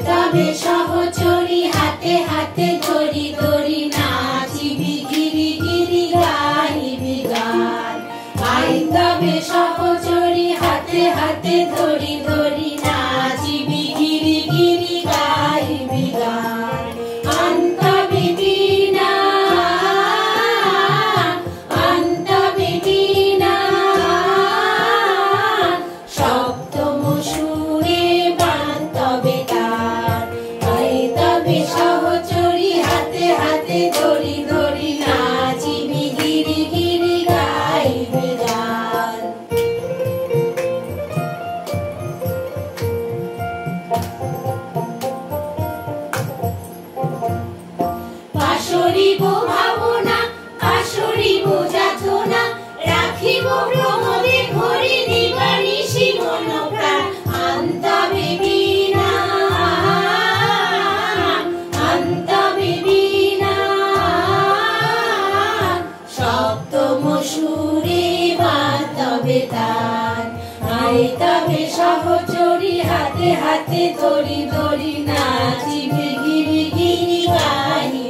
তবে সহচরী হাতে হাতে ধরি ধরি নাচিবি গিরি গিরি গাইবি গান। আই তবে সহচরী হাতে হাতে ধরি ধরি নাচিবি গিরি গিরি গাইবি গান। অন্ত বিবিনা অন্ত বিবিনা সপ্তম সুরে বান্তবে তার। আই তবে সহচরী হাতে হাতে ধরি ধরি নাচিবি গিরি গিরি গাইবি গান। পাশরিব ভাবনা পাশরিব যাতনা রাখিব প্রমোদে ভরি দিবানিশি মন প্রাণ। অন্ত বিবিনা অন্ত বিবিনা সপ্তম সুরে বান্তবে তান। আই তবে সহচরী হাতে হাতে ধরি ধরি নাচিবি গিরি গিরি গাইবি